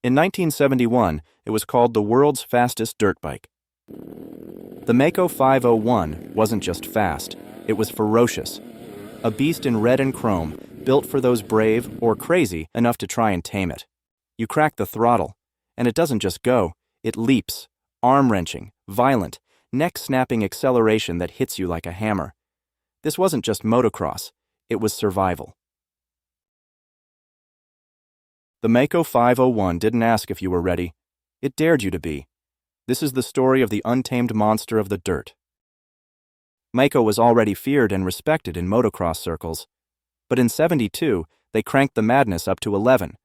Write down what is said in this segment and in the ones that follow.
In 1971, it was called the world's fastest dirt bike. The Mako 501 wasn't just fast, it was ferocious. A beast in red and chrome, built for those brave or crazy enough to try and tame it. You crack the throttle, and it doesn't just go, it leaps, arm-wrenching, violent, neck-snapping acceleration that hits you like a hammer. This wasn't just motocross, it was survival. The Mako 501 didn't ask if you were ready. It dared you to be. This is the story of the untamed monster of the dirt. Mako was already feared and respected in motocross circles, but in '72, they cranked the madness up to 11.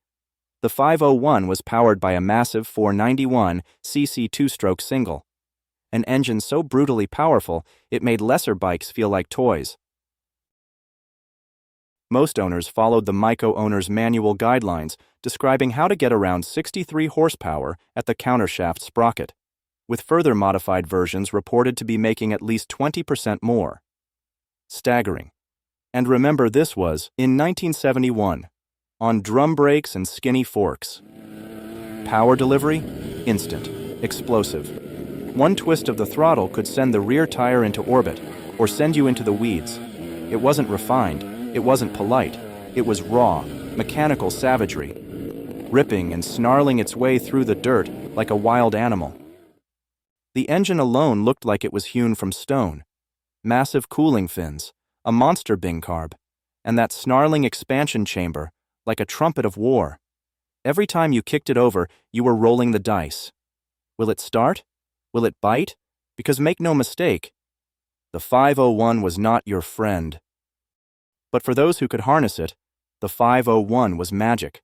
The 501 was powered by a massive 491cc two-stroke single, an engine so brutally powerful it made lesser bikes feel like toys. Most owners followed the Mako owner's manual guidelines describing how to get around 63 horsepower at the countershaft sprocket, with further modified versions reported to be making at least 20% more. Staggering. And remember, this was in 1971, on drum brakes and skinny forks. Power delivery? Instant. Explosive. One twist of the throttle could send the rear tire into orbit or send you into the weeds. It wasn't refined. It wasn't polite. It was raw, mechanical savagery, ripping and snarling its way through the dirt like a wild animal. The engine alone looked like it was hewn from stone. Massive cooling fins, a monster bing carb, and that snarling expansion chamber like a trumpet of war. Every time you kicked it over, you were rolling the dice. Will it start? Will it bite? Because make no mistake, the 501 was not your friend. But for those who could harness it, the 501 was magic.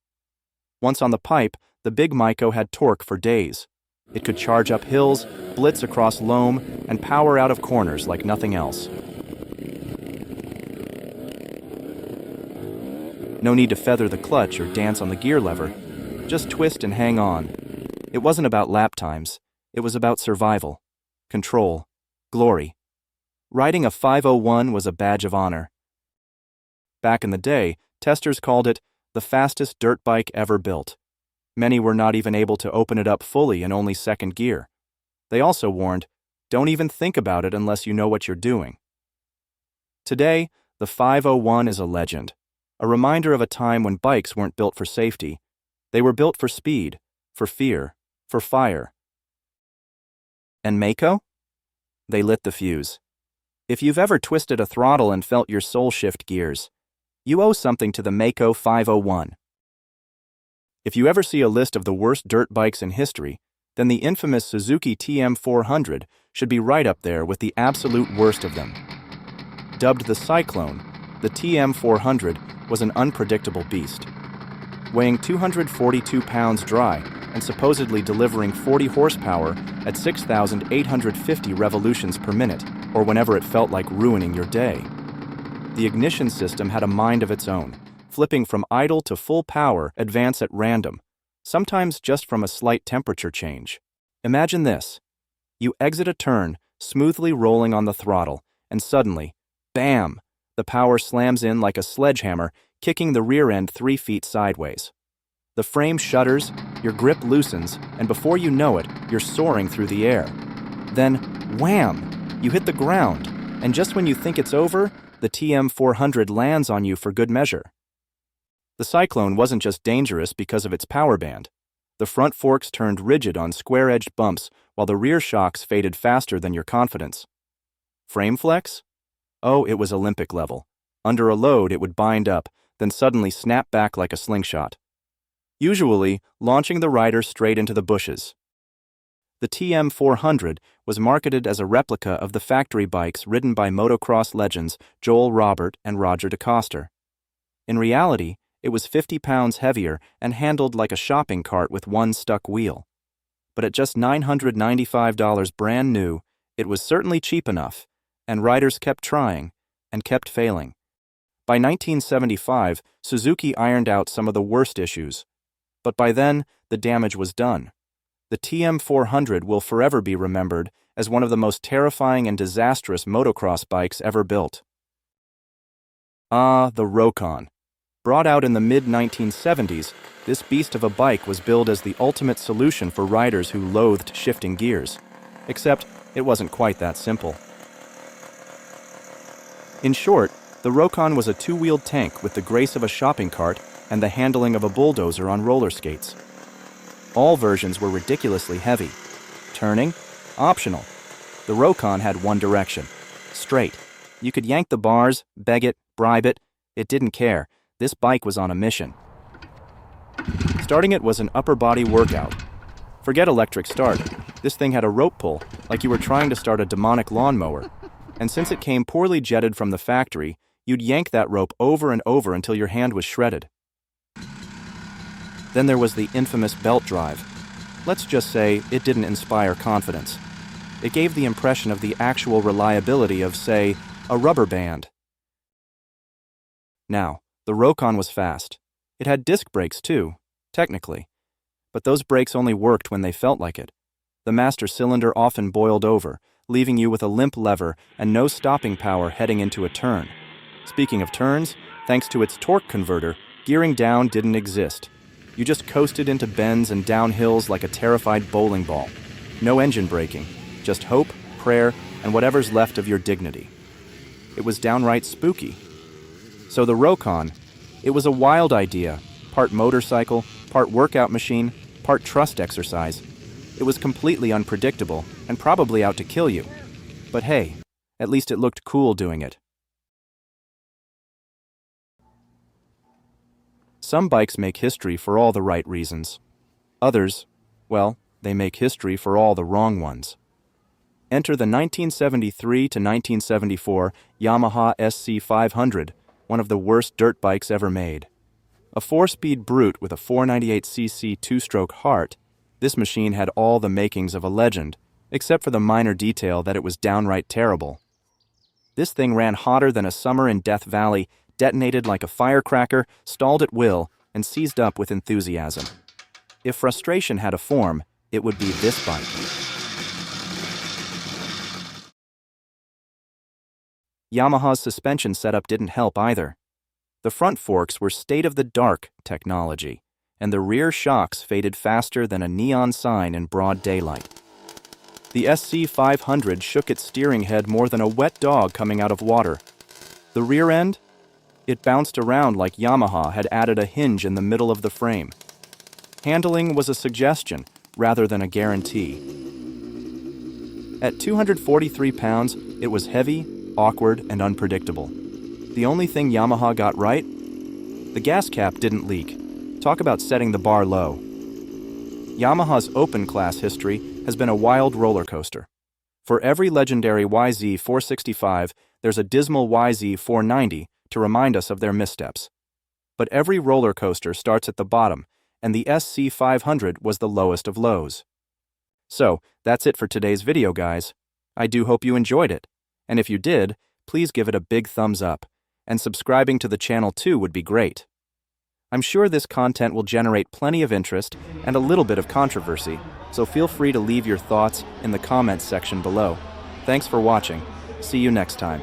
Once on the pipe, the big Mako had torque for days. It could charge up hills, blitz across loam, and power out of corners like nothing else. No need to feather the clutch or dance on the gear lever. Just twist and hang on. It wasn't about lap times. It was about survival, control, glory. Riding a 501 was a badge of honor. Back in the day, testers called it the fastest dirt bike ever built. Many were not even able to open it up fully in only second gear. They also warned, don't even think about it unless you know what you're doing. Today, the 501 is a legend, a reminder of a time when bikes weren't built for safety. They were built for speed, for fear, for fire. And Mako? They lit the fuse. If you've ever twisted a throttle and felt your soul shift gears, you owe something to the Mako 501. If you ever see a list of the worst dirt bikes in history, then the infamous Suzuki TM400 should be right up there with the absolute worst of them. Dubbed the Cyclone, the TM400 was an unpredictable beast. Weighing 242 pounds dry and supposedly delivering 40 horsepower at 6,850 revolutions per minute, or whenever it felt like ruining your day. The ignition system had a mind of its own, flipping from idle to full power advance at random, sometimes just from a slight temperature change. Imagine this. You exit a turn, smoothly rolling on the throttle, and suddenly, bam, the power slams in like a sledgehammer, kicking the rear end 3 feet sideways. The frame shudders, your grip loosens, and before you know it, you're soaring through the air. Then, wham, you hit the ground, and just when you think it's over, the TM400 lands on you for good measure. The Cyclone wasn't just dangerous because of its power band. The front forks turned rigid on square-edged bumps while the rear shocks faded faster than your confidence. Frame flex? Oh, it was Olympic level. Under a load, it would bind up, then suddenly snap back like a slingshot, usually launching the rider straight into the bushes. The TM400 was marketed as a replica of the factory bikes ridden by motocross legends Joel Robert and Roger DeCoster. In reality, it was 50 pounds heavier and handled like a shopping cart with one stuck wheel. But at just $995 brand new, it was certainly cheap enough, and riders kept trying and kept failing. By 1975, Suzuki ironed out some of the worst issues, but by then, the damage was done. The TM400 will forever be remembered as one of the most terrifying and disastrous motocross bikes ever built. Ah, the Rokon. Brought out in the mid-1970s, this beast of a bike was billed as the ultimate solution for riders who loathed shifting gears. Except, it wasn't quite that simple. In short, the Rokon was a two-wheeled tank with the grace of a shopping cart and the handling of a bulldozer on roller skates. All versions were ridiculously heavy. Turning? Optional. The Rokon had one direction. Straight. You could yank the bars, beg it, bribe it. It didn't care. This bike was on a mission. Starting it was an upper body workout. Forget electric start. This thing had a rope pull, like you were trying to start a demonic lawnmower. And since it came poorly jetted from the factory, you'd yank that rope over and over until your hand was shredded. Then there was the infamous belt drive. Let's just say it didn't inspire confidence. It gave the impression of the actual reliability of, say, a rubber band. Now, the Rokon was fast. It had disc brakes too, technically. But those brakes only worked when they felt like it. The master cylinder often boiled over, leaving you with a limp lever and no stopping power heading into a turn. Speaking of turns, thanks to its torque converter, gearing down didn't exist. You just coasted into bends and down hills like a terrified bowling ball. No engine braking, just hope, prayer, and whatever's left of your dignity. It was downright spooky. So the Rokon, it was a wild idea, part motorcycle, part workout machine, part trust exercise. It was completely unpredictable and probably out to kill you. But hey, at least it looked cool doing it. Some bikes make history for all the right reasons. Others, well, they make history for all the wrong ones. Enter the 1973 to 1974 Yamaha SC500, one of the worst dirt bikes ever made. A 4-speed brute with a 498cc two-stroke heart, this machine had all the makings of a legend, except for the minor detail that it was downright terrible. This thing ran hotter than a summer in Death Valley, detonated like a firecracker, stalled at will, and seized up with enthusiasm. If frustration had a form, it would be this bike. Yamaha's suspension setup didn't help either. The front forks were state-of-the-dark technology, and the rear shocks faded faster than a neon sign in broad daylight. The SC500 shook its steering head more than a wet dog coming out of water. The rear end? It bounced around like Yamaha had added a hinge in the middle of the frame. Handling was a suggestion rather than a guarantee. At 243 pounds, it was heavy, awkward, and unpredictable. The only thing Yamaha got right? The gas cap didn't leak. Talk about setting the bar low. Yamaha's open class history has been a wild roller coaster. For every legendary YZ465, there's a dismal YZ490 to remind us of their missteps. But every roller coaster starts at the bottom, and the SC500 was the lowest of lows. So, that's it for today's video, guys. I do hope you enjoyed it. And if you did, please give it a big thumbs up, and subscribing to the channel too would be great. I'm sure this content will generate plenty of interest and a little bit of controversy, so feel free to leave your thoughts in the comments section below. Thanks for watching. See you next time.